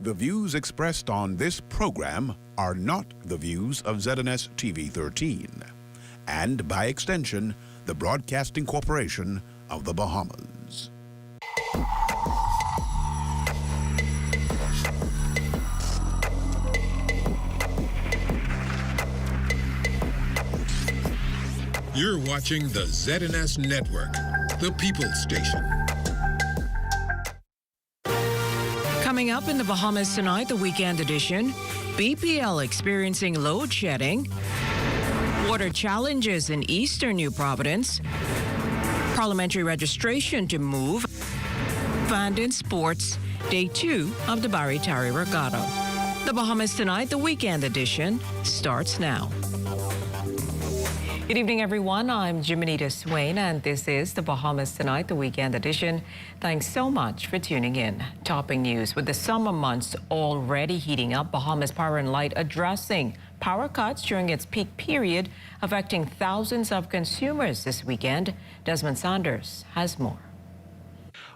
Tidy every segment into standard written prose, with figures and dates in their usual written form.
The views expressed on this program are not the views of ZNS TV 13 and, by extension, the Broadcasting Corporation of the Bahamas. You're watching the ZNS Network, the People's Station. Coming up in the Bahamas tonight, the weekend edition, BPL experiencing load shedding, water challenges in eastern New Providence, parliamentary registration to move, and in sports, day 2 of the Barry-Terry Regatta. The Bahamas tonight, the weekend edition, starts now. Good evening, everyone. I'm Jiminita Swain, and this is the Bahamas Tonight, the weekend edition. Thanks so much for tuning in. Topping news, with the summer months already heating up, Bahamas Power and Light addressing power cuts during its peak period, affecting thousands of consumers this weekend. Desmond Sanders has more.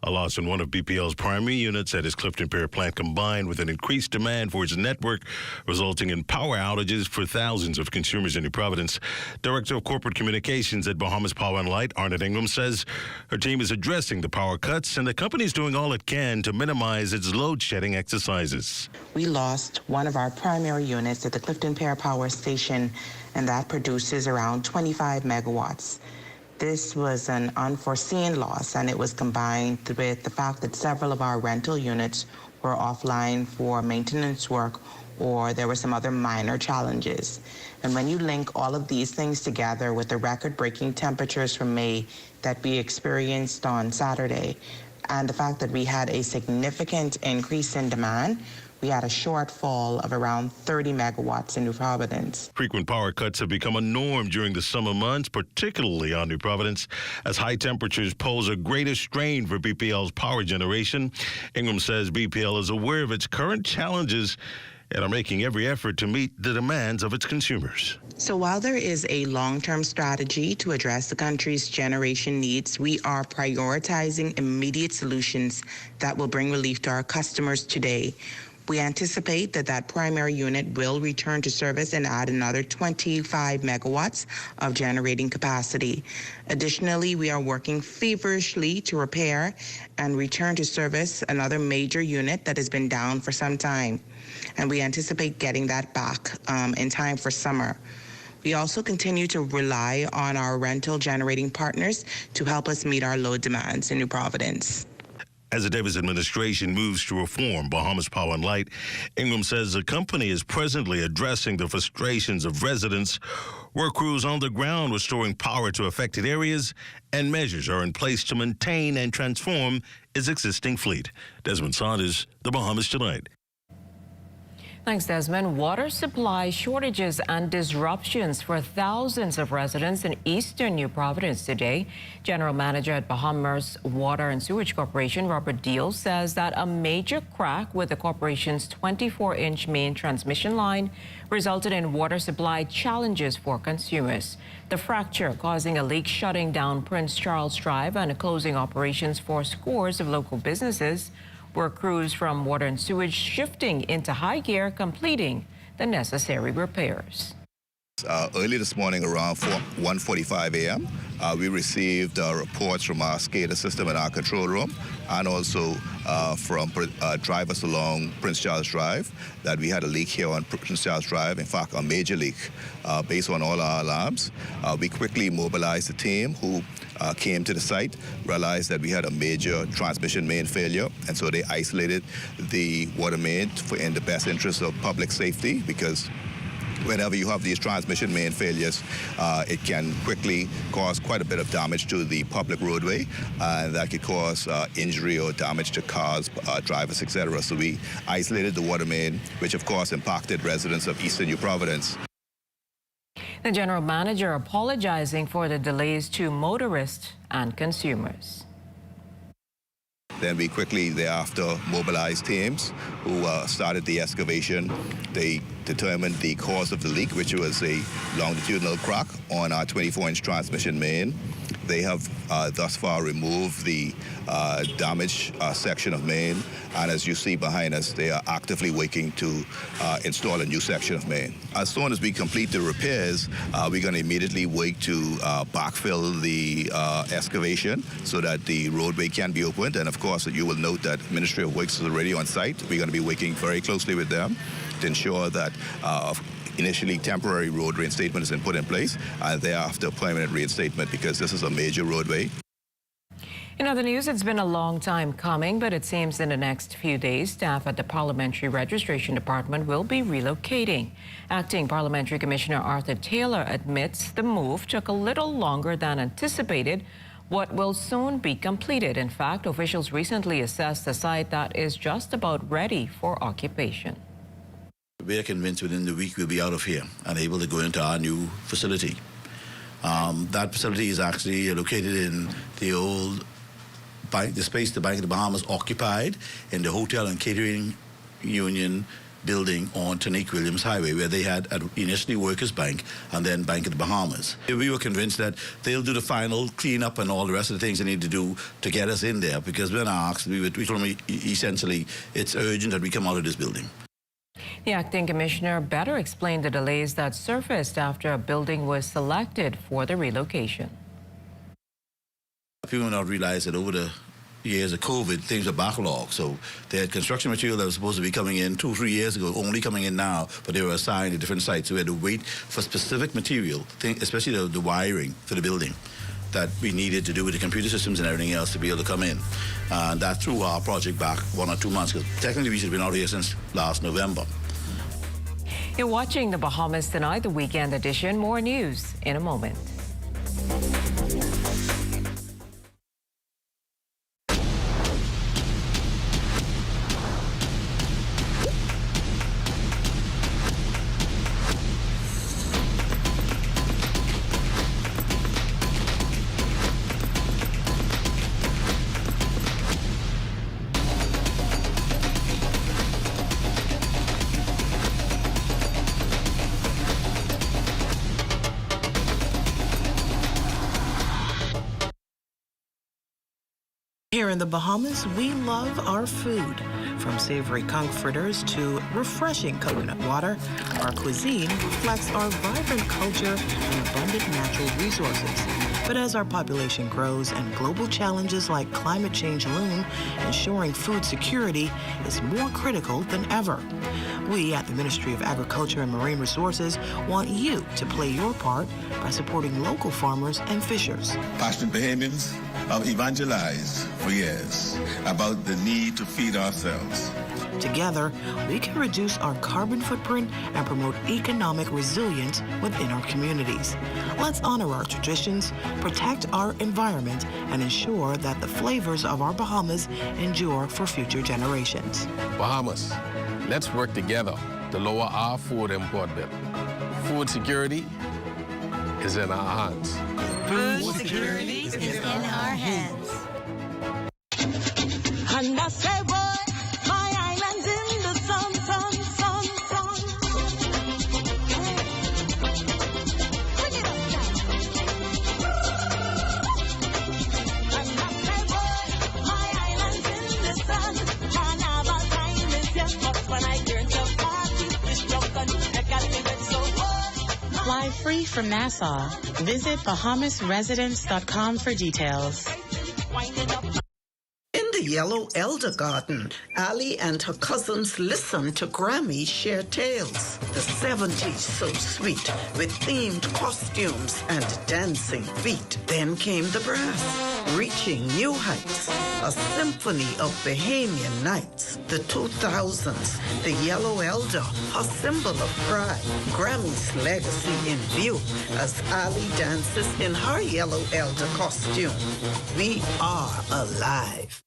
A loss in one of BPL's primary units at its Clifton Pier plant combined with an increased demand for its network, resulting in power outages for thousands of consumers in New Providence. Director of Corporate Communications at Bahamas Power and Light, Arnett Ingram, says her team is addressing the power cuts and the company is doing all it can to minimize its load shedding exercises. We lost one of our primary units at the Clifton Pier Power Station, and that produces around 25 megawatts. This was an unforeseen loss, and it was combined with the fact that several of our rental units were offline for maintenance work, or there were some other minor challenges. And when you link all of these things together with the record-breaking temperatures from May that we experienced on Saturday, and the fact that we had a significant increase in demand, we had a shortfall of around 30 megawatts in New Providence. Frequent power cuts have become a norm during the summer months, particularly on New Providence, as high temperatures pose a greater strain for BPL's power generation. Ingram says BPL is aware of its current challenges and are making every effort to meet the demands of its consumers. So while there is a long-term strategy to address the country's generation needs, we are prioritizing immediate solutions that will bring relief to our customers today. We anticipate that primary unit will return to service and add another 25 megawatts of generating capacity. Additionally, we are working feverishly to repair and return to service another major unit that has been down for some time. And we anticipate getting that back in time for summer. We also continue to rely on our rental generating partners to help us meet our load demands in New Providence. As the Davis administration moves to reform Bahamas Power and Light, Ingram says the company is presently addressing the frustrations of residents. Work crews on the ground restoring power to affected areas, and measures are in place to maintain and transform its existing fleet. Desmond Sanders, the Bahamas Tonight. Thanks, Desmond. Water supply shortages and disruptions for thousands of residents in eastern New Providence today. General Manager at Bahamas Water and Sewage Corporation, Robert Deal, says that a major crack with the corporation's 24-inch main transmission line resulted in water supply challenges for consumers. The fracture causing a leak shutting down Prince Charles Drive and closing operations for scores of local businesses. Work crews from Water and Sewage shifting into high gear, completing the necessary repairs. Early this morning around 1:45 a.m., we received reports from our SCADA system in our control room and also from drivers along Prince Charles Drive that we had a leak here on Prince Charles Drive, in fact, a major leak based on all our alarms. We quickly mobilized the team who came to the site, realized that we had a major transmission main failure, and so they isolated the water main in the best interest of public safety, because whenever you have these transmission main failures, it can quickly cause quite a bit of damage to the public roadway, and that could cause injury or damage to cars, drivers, etc. So we isolated the water main, which of course impacted residents of eastern New Providence. The general manager apologizing for the delays to motorists and consumers. Then we quickly thereafter mobilized teams who started the excavation. They determined the cause of the leak, which was a longitudinal crack on our 24-inch transmission main. They have thus far removed the damaged section of main, and as you see behind us, they are actively working to install a new section of main. As soon as we complete the repairs, we're going to immediately work to backfill the excavation so that the roadway can be opened. And of course, you will note that Ministry of Works is already on site. We're going to be working very closely with them to ensure that initially temporary road reinstatement has been put in place, and thereafter permanent reinstatement, because this is a major roadway. In other news, it's been a long time coming, but it seems in the next few days, staff at the Parliamentary Registration Department will be relocating. Acting Parliamentary Commissioner Arthur Taylor admits the move took a little longer than anticipated, what will soon be completed. In fact, officials recently assessed the site that is just about ready for occupation. We are convinced within the week we'll be out of here and able to go into our new facility. That facility is actually located in the old bank, the space the Bank of the Bahamas occupied in the Hotel and Catering Union building on Tanique Williams Highway, where they had initially Workers Bank and then Bank of the Bahamas. We were convinced that they'll do the final cleanup and all the rest of the things they need to do to get us in there, because when asked, we told them essentially it's urgent that we come out of this building. The acting commissioner better explained the delays that surfaced after a building was selected for the relocation. People not realize that over the years of COVID, things are backlogged. So they had construction material that was supposed to be coming in 2-3 years ago, only coming in now, but they were assigned to different sites. So we had to wait for specific material, especially the wiring for the building, that we needed to do with the computer systems and everything else to be able to come in. And that threw our project back 1 or 2 months, because technically we should have been out here since last November. You're watching the Bahamas Tonight, the weekend edition. More news in a moment. Here in the Bahamas, we love our food. From savory comforters to refreshing coconut water, our cuisine reflects our vibrant culture and abundant natural resources. But as our population grows and global challenges like climate change loom, ensuring food security is more critical than ever. We at the Ministry of Agriculture and Marine Resources want you to play your part by supporting local farmers and fishers. Passionate Bahamians have evangelized for years about the need to feed ourselves. Together, we can reduce our carbon footprint and promote economic resilience within our communities. Let's honor our traditions, protect our environment, and ensure that the flavors of our Bahamas endure for future generations. Bahamas, let's work together to lower our food import bill. Food security is in our hands. Food security is in our hands. And I say, boy, my island's in the sun, sun, sun, sun. Bring it up now. And I say, boy, my island's in the sun. Carnival time is here, but when I turn to party, this drunk and I got me with so what? Fly free from Nassau. Visit BahamasResidence.com for details. In the Yellow Elder Garden, Ali and her cousins listened to Grammy share tales. The 70s so sweet, with themed costumes and dancing feet. Then came the brass, reaching new heights. A symphony of Bahamian nights. The 2000s, the Yellow Elder, a symbol of pride. Grammy's legacy in view as Ali dances in her Yellow Elder costume. We are alive.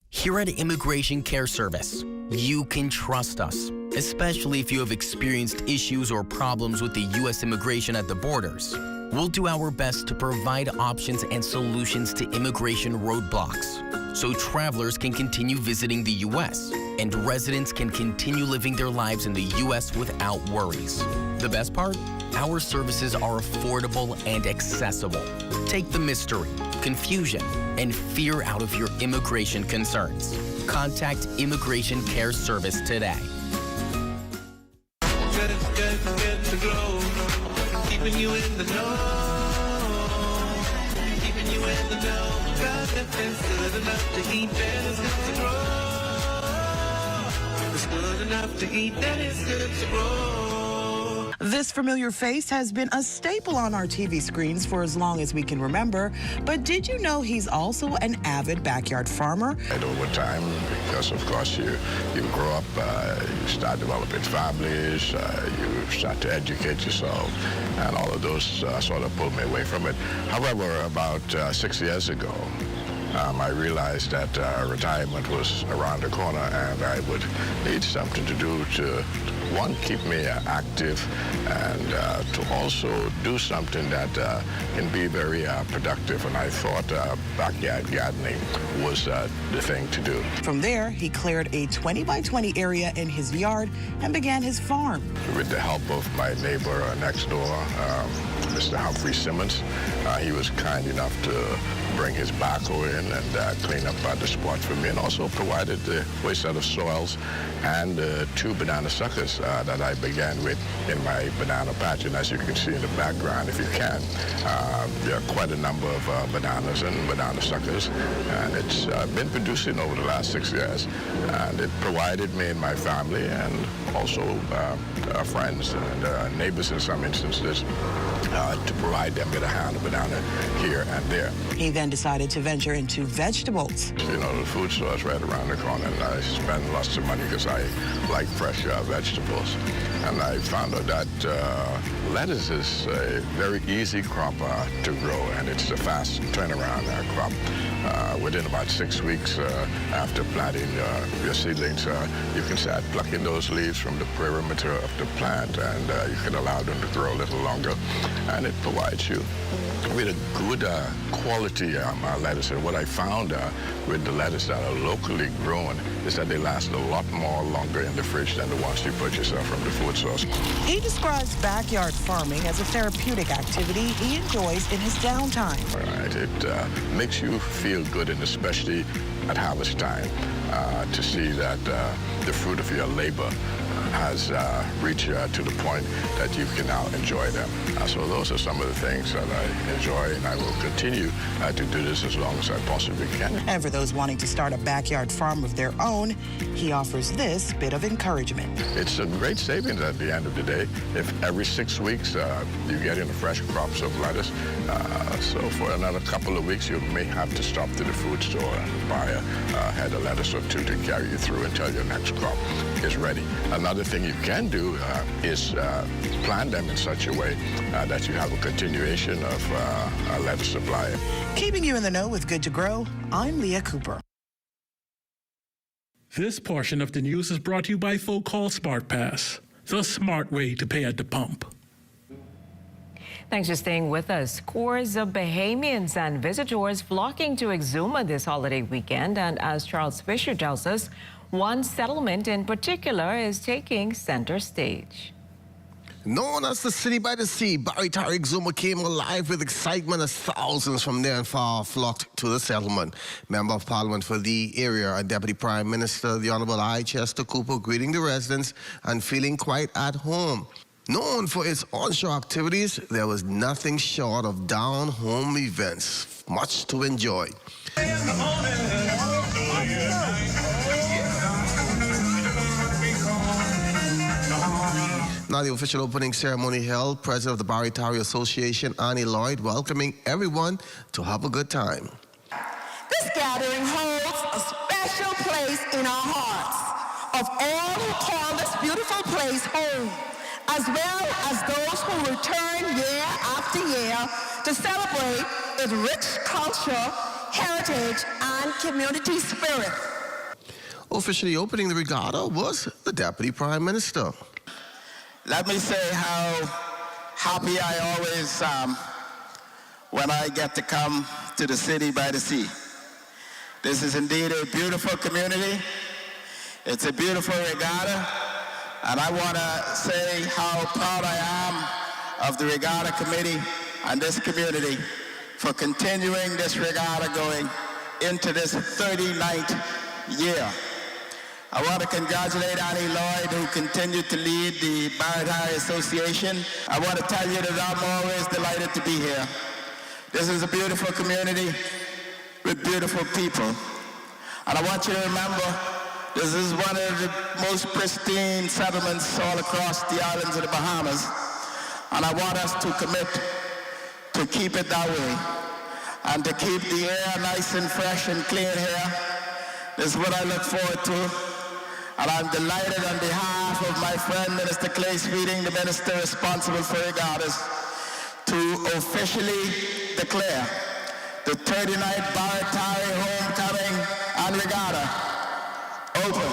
Here at Immigration Care Service, you can trust us, especially if you have experienced issues or problems with the U.S. immigration at the borders. We'll do our best to provide options and solutions to immigration roadblocks so travelers can continue visiting the U.S. and residents can continue living their lives in the U.S. without worries. The best part? Our services are affordable and accessible. Take the mystery, confusion, and fear out of your immigration concerns. Contact Immigration Care Service today. Get the glow, keeping you in the know, keeping you in the know. God, it's good enough to eat, then it's good to grow. It's good enough to eat, then it's good to grow. This familiar face has been a staple on our TV screens for as long as we can remember. But did you know he's also an avid backyard farmer? And over time, because of course you grow up, you start developing families, you start to educate yourself, and all of those sort of pulled me away from it. However, about 6 years ago, I realized that retirement was around the corner and I would need something to do to, one, keep me active and to also do something that can be very productive. And I thought backyard gardening was the thing to do. From there, he cleared a 20 by 20 area in his yard and began his farm. With the help of my neighbor next door, Mr. Humphrey Simmons, he was kind enough to bring his backhoe in and clean up the spot for me, and also provided the waste set of soils and 2 banana suckers that I began with in my banana patch. And as you can see in the background, if you can, there are quite a number of bananas and banana suckers, and it's been producing over the last 6 years, and it provided me and my family and also friends and neighbors in some instances to provide them with a hand of banana here and there. He then decided to venture into vegetables. You know, the food store is right around the corner, and I spend lots of money because I like fresh vegetables. And I found out that lettuce is a very easy crop to grow, and it's a fast turnaround crop. Within about 6 weeks after planting your seedlings, you can start plucking those leaves from the perimeter of the plant, and you can allow them to grow a little longer. And it provides you with a good quality lettuce. And what I found with the lettuce that are locally grown is that they last a lot more longer in the fridge than the ones you purchase from the food source. He describes backyard farming as a therapeutic activity he enjoys in his downtime. Right. It makes you feel good, and especially at harvest time, to see that the fruit of your labor has reached to the point that you can now enjoy them. So those are some of the things that I enjoy, and I will continue to do this as long as I possibly can. And for those wanting to start a backyard farm of their own, he offers this bit of encouragement. It's a great savings at the end of the day. If every 6 weeks you get in fresh crops of lettuce, so for another couple of weeks you may have to stop to the food store and buy a head of lettuce or 2 to carry you through until your next crop is ready. Another thing you can do is plan them in such a way that you have a continuation of a lettuce supply. Keeping you in the know with Good to Grow, I'm Leah Cooper. This portion of the news is brought to you by Folk Call Smart Pass, the smart way to pay at the pump. Thanks for staying with us. Scores of Bahamians and visitors flocking to Exuma this holiday weekend. And as Charles Fisher tells us, one settlement in particular is taking center stage. Known as the city by the sea, Parliamentary Exuma came alive with excitement as thousands from near and far flocked to the settlement. Member of Parliament for the area and Deputy Prime Minister, the Honourable I. Chester Cooper, greeting the residents and feeling quite at home. Known for its onshore activities, there was nothing short of down-home events. Much to enjoy. Now the official opening ceremony held, President of the Parliamentary Association, Annie Lloyd, welcoming everyone to have a good time. This gathering holds a special place in our hearts of all who call this beautiful place home, as well as those who return year after year to celebrate its rich culture, heritage, and community spirit. Officially opening the regatta was the Deputy Prime Minister. Let me say how happy I always am when I get to come to the city by the sea. This is indeed a beautiful community. It's a beautiful regatta, and I want to say how proud I am of the Regatta Committee and this community for continuing this regatta going into this 39th year. I want to congratulate Annie Lloyd, who continued to lead the Maritime Association. I want to tell you that I'm always delighted to be here. This is a beautiful community with beautiful people. And I want you to remember, this is one of the most pristine settlements all across the islands of the Bahamas. And I want us to commit to keep it that way and to keep the air nice and fresh and clean here. This is what I look forward to. And I'm delighted on behalf of my friend, Minister Clay Sweeting, the minister responsible for regattas, to officially declare the 39th Parliamentary Homecoming and Regatta open.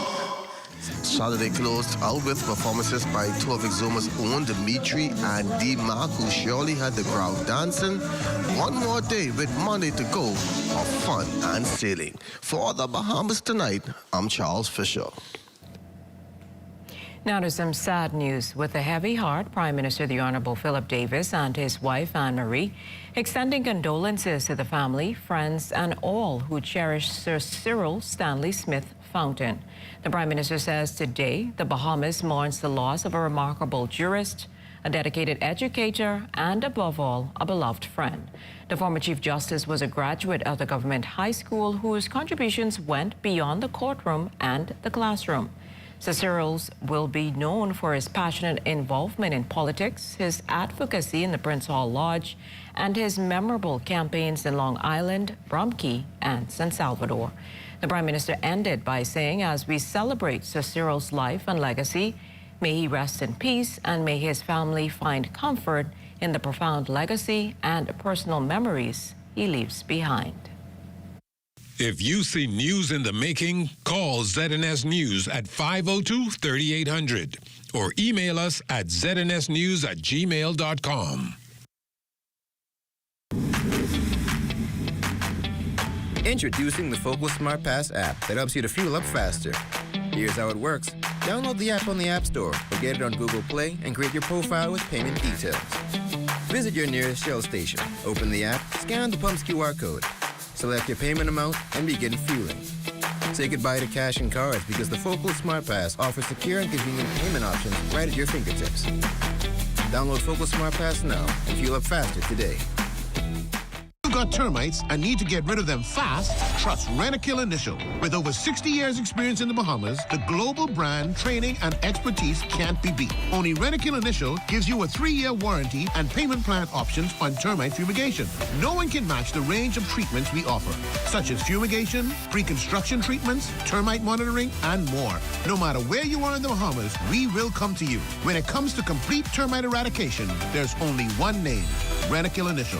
Saturday closed out with performances by two of Exuma's own, Dimitri and D. Mark, who surely had the crowd dancing. One more day with Monday to go of fun and sailing. For the Bahamas Tonight, I'm Charles Fisher. Now to some sad news. With a heavy heart, Prime Minister the Honorable Philip Davis and his wife Anne-Marie extending condolences to the family, friends and all who cherish Sir Cyril Stanley Smith Fountain. The Prime Minister says today the Bahamas mourns the loss of a remarkable jurist, a dedicated educator and above all a beloved friend. The former Chief Justice was a graduate of the government high school whose contributions went beyond the courtroom and the classroom. Sir Cyril's will be known for his passionate involvement in politics, his advocacy in the Prince Hall Lodge, and his memorable campaigns in Long Island, Brumkey, and San Salvador. The Prime Minister ended by saying, as we celebrate Sir Cyril's life and legacy, may he rest in peace and may his family find comfort in the profound legacy and personal memories he leaves behind. If you see news in the making, call ZNS News at 502-3800 or email us at znsnews@gmail.com. Introducing the Focal Smart Pass app that helps you to fuel up faster. Here's how it works. Download the app on the App Store or get it on Google Play and create your profile with payment details. Visit your nearest Shell station, open the app, scan the pump's QR code, select your payment amount, and begin fueling. Say goodbye to cash and cards because the Focal Smart Pass offers secure and convenient payment options right at your fingertips. Download Focal Smart Pass now and fuel up faster today. Got termites and need to get rid of them fast? Trust Rentokil Initial. With over 60 years experience in the Bahamas, the global brand, training, and expertise can't be beat. Only Rentokil Initial gives you a 3-year warranty and payment plan options on termite fumigation. No one can match the range of treatments we offer, such as fumigation, pre-construction treatments, termite monitoring, and more. No matter where you are in the Bahamas, we will come to you. When it comes to complete termite eradication, there's only one name, Rentokil Initial.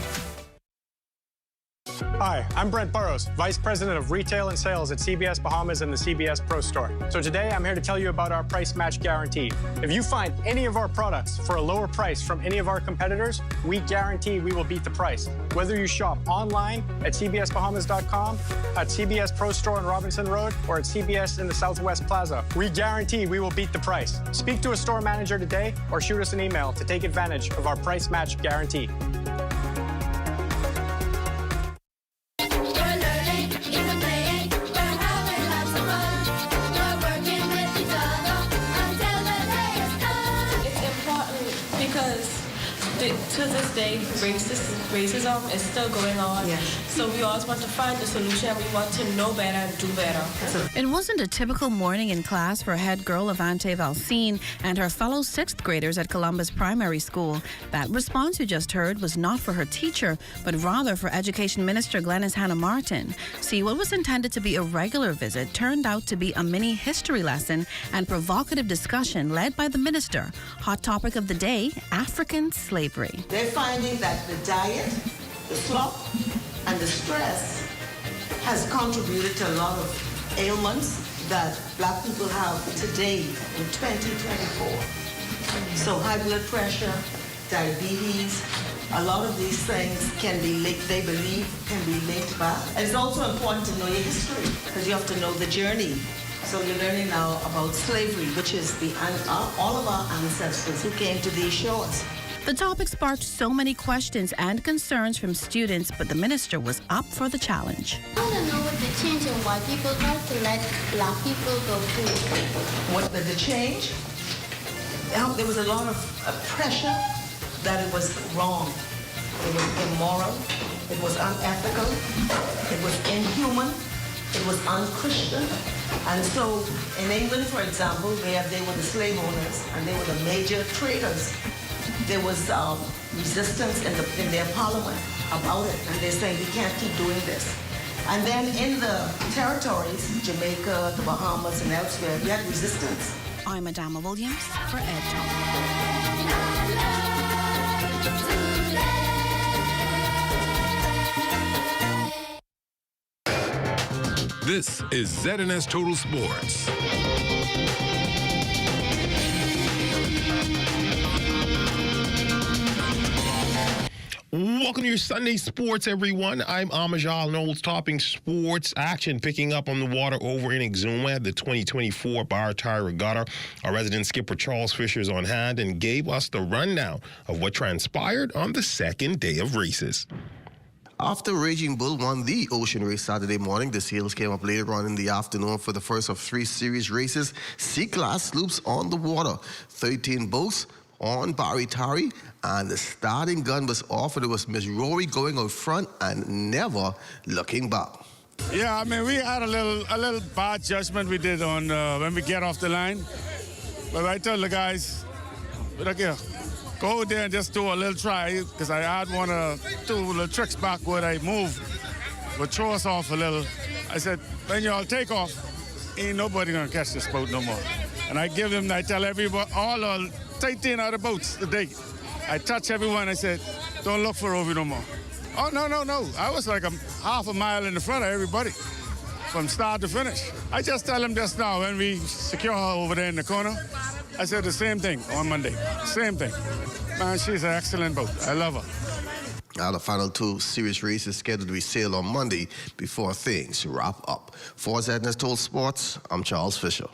Hi, I'm Brent Burrows, Vice President of Retail and Sales at CBS Bahamas and the CBS Pro Store. So today I'm here to tell you about our price match guarantee. If you find any of our products for a lower price from any of our competitors, we guarantee we will beat the price. Whether you shop online at cbsbahamas.com, at CBS Pro Store on Robinson Road, or at CBS in the Southwest Plaza, we guarantee we will beat the price. Speak to a store manager today or shoot us an email to take advantage of our price match guarantee. To this day, racism is still going on. Yes. So we always want to find a solution. We want to know better and do better. It wasn't a typical morning in class for head girl Avante Valcine and her fellow 6th graders at Columbus Primary School. That response you just heard was not for her teacher, but rather for Education Minister Glenys Hannah Martin. See, what was intended to be a regular visit turned out to be a mini history lesson and provocative discussion led by the minister. Hot topic of the day, African slavery. They're finding that the diet, the slop, and the stress has contributed to a lot of ailments that black people have today in 2024. So high blood pressure, diabetes, a lot of these things can be linked, they believe, can be linked back. And it's also important to know your history because you have to know the journey So you're learning now about slavery, which is all of our ancestors who came to these shores. The topic sparked so many questions and concerns from students, but the minister was up for the challenge. I want to know what the change and why people try to let black people go free. What the change? There was a lot of pressure that it was wrong. It was immoral. It was unethical. It was inhuman. It was unchristian. And so in England, for example, they were the slave owners and they were the major traders. There was resistance in their parliament about it, and they're saying we can't keep doing this. And then in the territories, Jamaica, the Bahamas, and elsewhere, we had resistance. I'm Adama Williams for Ed Talk. This is ZNS Total Sports. Welcome to your Sunday Sports, everyone. I'm Amajal Knowles, topping sports action, picking up on the water over in Exuma, the 2024 Parliamentary Regatta. Our resident skipper Charles Fisher is on hand and gave us the rundown of what transpired on the second day of races. After Raging Bull won the Ocean Race Saturday morning, the sails came up later on in the afternoon for the first of 3 series races. C-class sloops on the water, 13 boats on Parliamentary, and the starting gun was off, and it was Miss Rory going out front and never looking back. Yeah, I mean, we had a little bad judgment we did on when we get off the line. But I tell the guys, look here, go out there and just do a little try, because I had 1 or 2 little tricks back where I moved, but throw us off a little. I said, when y'all take off, ain't nobody gonna catch this boat no more. And I tell everybody, all 13 other boats today, I touch everyone. I said, don't look for Rovi no more. Oh, no. I was like half a mile in the front of everybody from start to finish. I just tell them just now when we secure her over there in the corner, I said the same thing on Monday. Same thing. Man, she's an excellent boat. I love her. Now the final 2 series races scheduled to be sailed on Monday before things wrap up. For ZNS Total Sports, I'm Charles Fisher.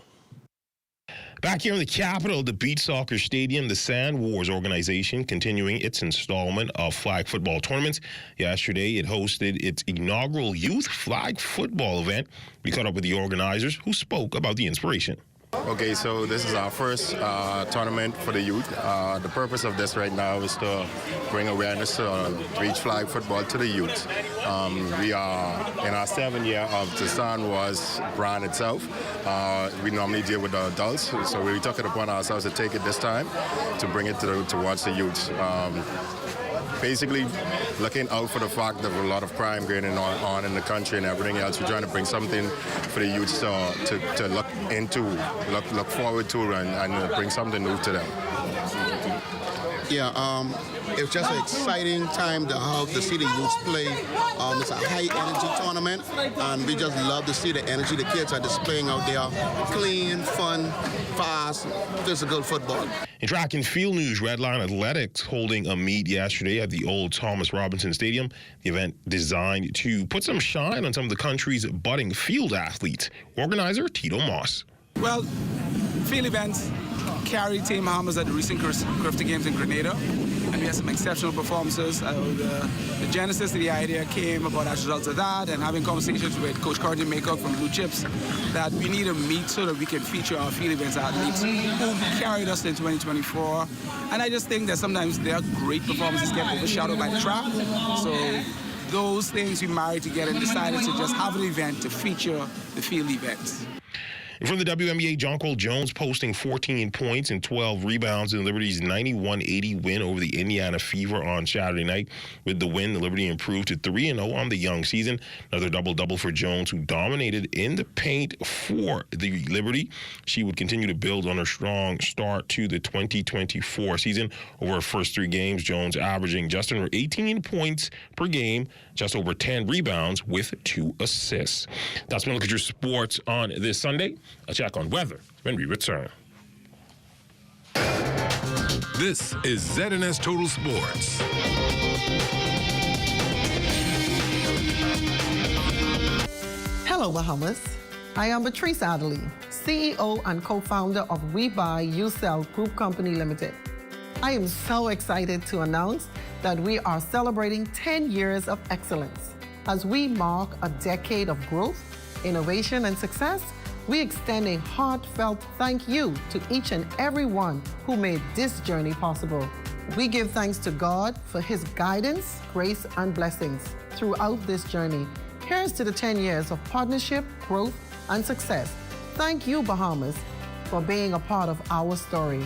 Back here in the capital, the Beach Soccer Stadium, the Sand Wars organization continuing its installment of flag football tournaments. Yesterday, it hosted its inaugural youth flag football event. We caught up with the organizers who spoke about the inspiration. Okay, so this is our first tournament for the youth. The purpose of this right now is to bring awareness to beach flag football to the youth. We are in our 7th year of the Sand Wars brand itself. We normally deal with the adults, so we took it upon ourselves to take it this time to bring it towards the youth. Basically, looking out for the fact that a lot of crime going on in the country and everything else. We're trying to bring something for the youth to look into, look forward to, and bring something new to them. Yeah, it's just an exciting time to see the youth play. It's a high-energy tournament, and we just love to see the energy the kids are displaying out there. Clean, fun, fast, physical football. In track and field news, Redline Athletics holding a meet yesterday at the old Thomas Robinson Stadium. The event designed to put some shine on some of the country's budding field athletes. Organizer Tito Moss. Well, field events carried Team Bahamas at the recent Crifty Games in Grenada, and we had some exceptional performances. The genesis of the idea came about as a result of that, and having conversations with Coach Courtney Makeup from Blue Chips, that we need a meet so that we can feature our field events athletes who carried us in 2024. And I just think that sometimes their great performances get overshadowed by the track. So those things we married together and decided to just have an event to feature the field events. And from the WNBA, Jonquil Jones posting 14 points and 12 rebounds in Liberty's 91-80 win over the Indiana Fever on Saturday night. With the win, the Liberty improved to 3-0 on the young season. Another double-double for Jones, who dominated in the paint for the Liberty. She would continue to build on her strong start to the 2024 season. Over her first 3 games, Jones averaging just under 18 points per game, just over 10 rebounds with 2 assists. That's been a look at your sports on this Sunday. A check on weather when we return. This is ZNS Total Sports. Hello, Bahamas. I am Patrice Adderley, CEO and co-founder of We Buy, You Sell Group Company Limited. I am so excited to announce that we are celebrating 10 years of excellence. As we mark a decade of growth, innovation, and success, we extend a heartfelt thank you to each and every one who made this journey possible. We give thanks to God for his guidance, grace, and blessings throughout this journey. Here's to the 10 years of partnership, growth, and success. Thank you, Bahamas, for being a part of our story.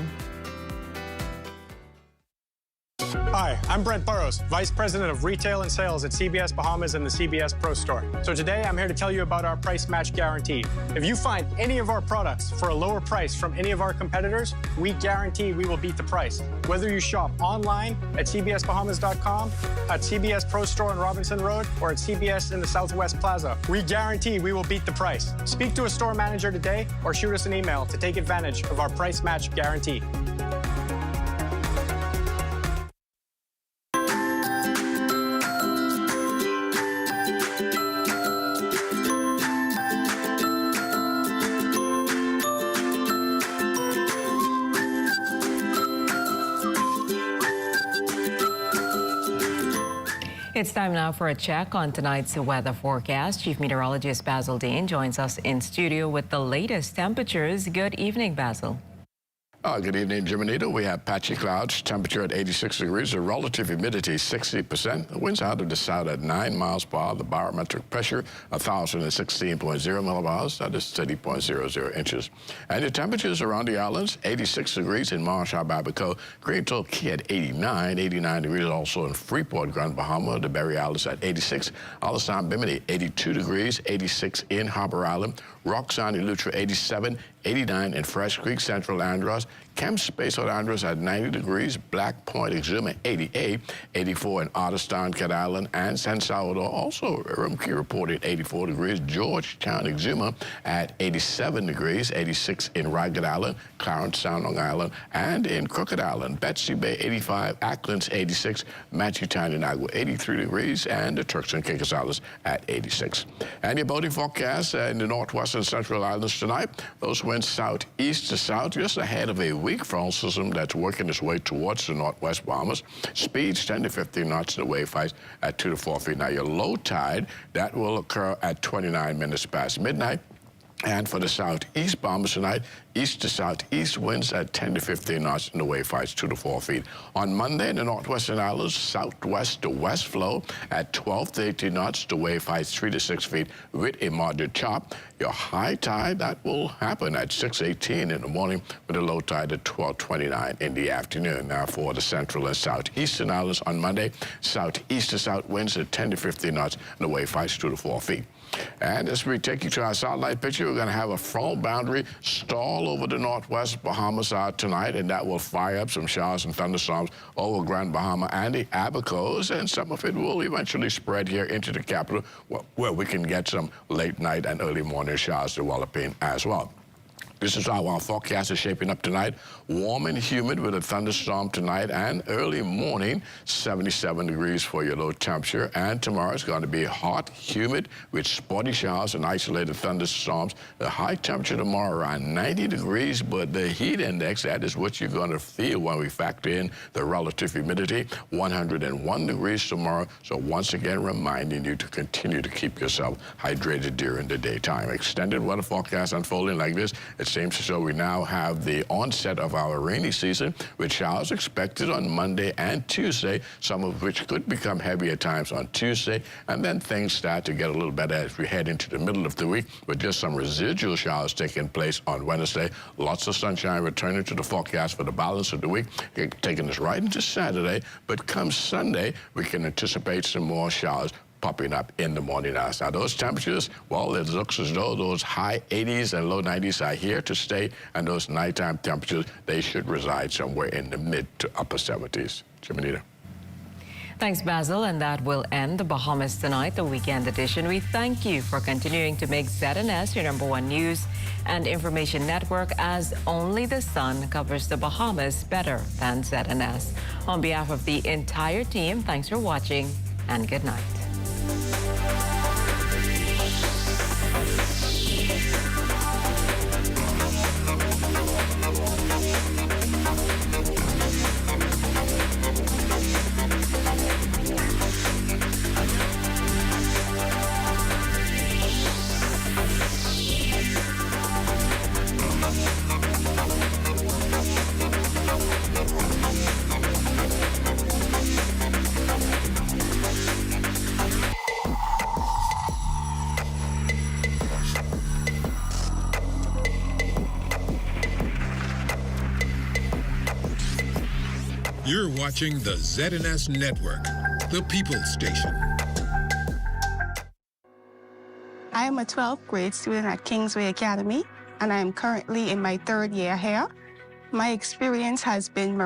Hi, I'm Brent Burrows, Vice President of Retail and Sales at CBS Bahamas and the CBS Pro Store. So today I'm here to tell you about our price match guarantee. If you find any of our products for a lower price from any of our competitors, we guarantee we will beat the price. Whether you shop online at cbsbahamas.com, at CBS Pro Store on Robinson Road, or at CBS in the Southwest Plaza, we guarantee we will beat the price. Speak to a store manager today or shoot us an email to take advantage of our price match guarantee. It's time now for a check on tonight's weather forecast. Chief Meteorologist Basil Dean joins us in studio with the latest temperatures. Good evening, Basil. Good evening, Jiminita. We have patchy clouds, temperature at 86 degrees, the relative humidity 60%. The winds out of the south at 9 miles per hour. The barometric pressure 1,016.0 millibars. That is 30.00 inches. And the temperatures around the islands, 86 degrees in Marshall, Babaco, Great Key at 89 degrees also in Freeport, Grand Bahama. The Berry Islands at 86. Alisan Bimini, 82 degrees, 86 in Harbor Island. Roxanne, Eleuthera, 87, 89 in Fresh Creek, Central Andros. Camp Space at Andros at 90 degrees. Black Point, Exuma, 88, 84 in Otterstown, Cat Island, and San Salvador. Also, Rumkey reported 84 degrees. Georgetown, Exuma at 87 degrees, 86 in Ragged Island, Clarence Sound, Long Island, and in Crooked Island. Betsy Bay, 85, Acklands, 86, Matthewtown and Agua, 83 degrees, and the Turks and Caicos Islands at 86. And your boating forecast in the northwest and central islands tonight. Those winds southeast to south, just ahead of a weak front system that's working its way towards the northwest Bahamas. Speeds 10 to 15 knots, the wave height at 2 to 4 feet. Now, your low tide, that will occur at 29 minutes past midnight. And for the southeast Bahamas tonight, east to southeast winds at 10 to 15 knots and the wave heights 2 to 4 feet. On Monday in the northwestern islands, southwest to west flow at 12 to 18 knots, the wave heights 3 to 6 feet with a moderate chop. Your high tide, that will happen at 6:18 in the morning with a low tide at 12:29 in the afternoon. Now for the central and southeastern islands on Monday, southeast to south winds at 10 to 15 knots and the wave heights 2 to 4 feet. And as we take you to our satellite picture, we're going to have a front boundary stall over the northwest Bahamas tonight, and that will fire up some showers and thunderstorms over Grand Bahama and the Abacos, and some of it will eventually spread here into the capital, where we can get some late night and early morning showers developing as well. This is how our forecast is shaping up tonight. Warm and humid with a thunderstorm tonight and early morning, 77 degrees for your low temperature. And tomorrow is going to be hot, humid with spotty showers and isolated thunderstorms. The high temperature tomorrow around 90 degrees, but the heat index, that is what you're going to feel when we factor in the relative humidity, 101 degrees tomorrow. So once again, reminding you to continue to keep yourself hydrated during the daytime. Extended weather forecast unfolding like this. It seems as though we now have the onset of our rainy season, with showers expected on Monday and Tuesday, some of which could become heavy at times on Tuesday, and then things start to get a little better as we head into the middle of the week, with just some residual showers taking place on Wednesday. Lots of sunshine returning to the forecast for the balance of the week, taking us right into Saturday, but come Sunday, we can anticipate some more showers popping up in the morning hours. Now, those temperatures, well, it looks as though those high 80s and low 90s are here to stay, and those nighttime temperatures, they should reside somewhere in the mid to upper 70s. Jiminita. Thanks, Basil, and that will end the Bahamas Tonight, the weekend edition. We thank you for continuing to make ZNS your #1 news and information network, as only the sun covers the Bahamas better than ZNS. On behalf of the entire team, thanks for watching and good night. You're watching the ZNS Network, the People's Station. I am a 12th grade student at Kingsway Academy, and I am currently in my 3rd year here. My experience has been